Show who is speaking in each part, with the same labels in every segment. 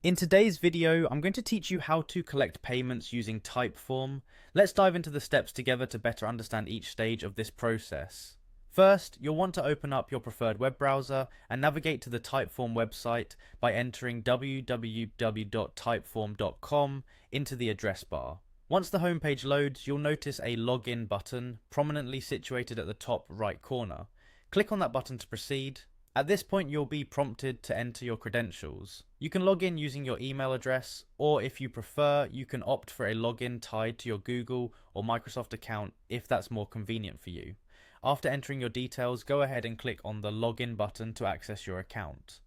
Speaker 1: In today's video, I'm going to teach you how to collect payments using Typeform. Let's dive into the steps together to better understand each stage of this process. First, you'll want to open up your preferred web browser and navigate to the Typeform website by entering www.typeform.com into the address bar. Once the homepage loads, you'll notice a login button prominently situated at the top right corner. Click on that button to proceed. At this point, you'll be prompted to enter your credentials. You can log in using your email address, or if you prefer, you can opt for a login tied to your Google or Microsoft account if that's more convenient for you. After entering your details, go ahead and click on the login button to access your account.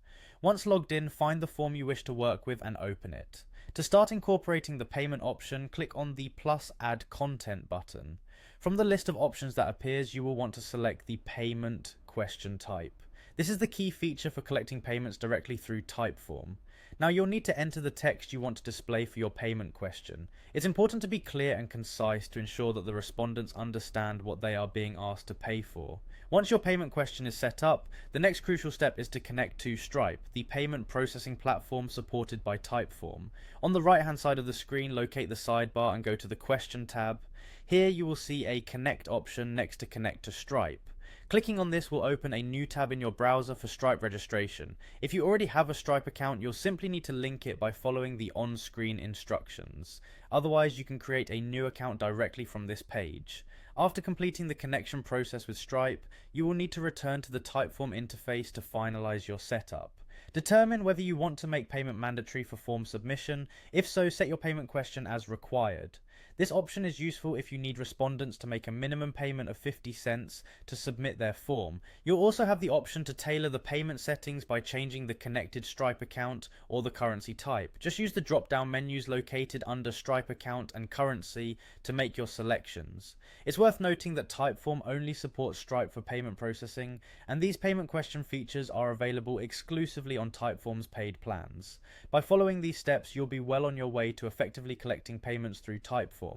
Speaker 1: Once logged in, find the form you wish to work with and open it. To start incorporating the payment option, click on the plus add content button. From the list of options that appears, you will want to select the payment question type. This is the key feature for collecting payments directly through Typeform. Now you'll need to enter the text you want to display for your payment question. It's important to be clear and concise to ensure that the respondents understand what they are being asked to pay for. Once your payment question is set up, the next crucial step is to connect to Stripe, the payment processing platform supported by Typeform. On the right hand side of the screen, locate the sidebar and go to the Question tab. Here you will see a Connect option next to Connect to Stripe. Clicking on this will open a new tab in your browser for Stripe registration. If you already have a Stripe account, you'll simply need to link it by following the on-screen instructions. Otherwise, you can create a new account directly from this page. After completing the connection process with Stripe, you will need to return to the Typeform interface to finalize your setup. Determine whether you want to make payment mandatory for form submission. If so, set your payment question as required. This option is useful if you need respondents to make a minimum payment of 50 cents to submit their form. You'll also have the option to tailor the payment settings by changing the connected Stripe account or the currency type. Just use the drop-down menus located under Stripe account and currency to make your selections. It's worth noting that Typeform only supports Stripe for payment processing, and these payment question features are available exclusively on Typeform's paid plans. By following these steps, you'll be well on your way to effectively collecting payments through Typeform.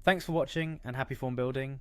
Speaker 1: Thanks for watching and happy form building.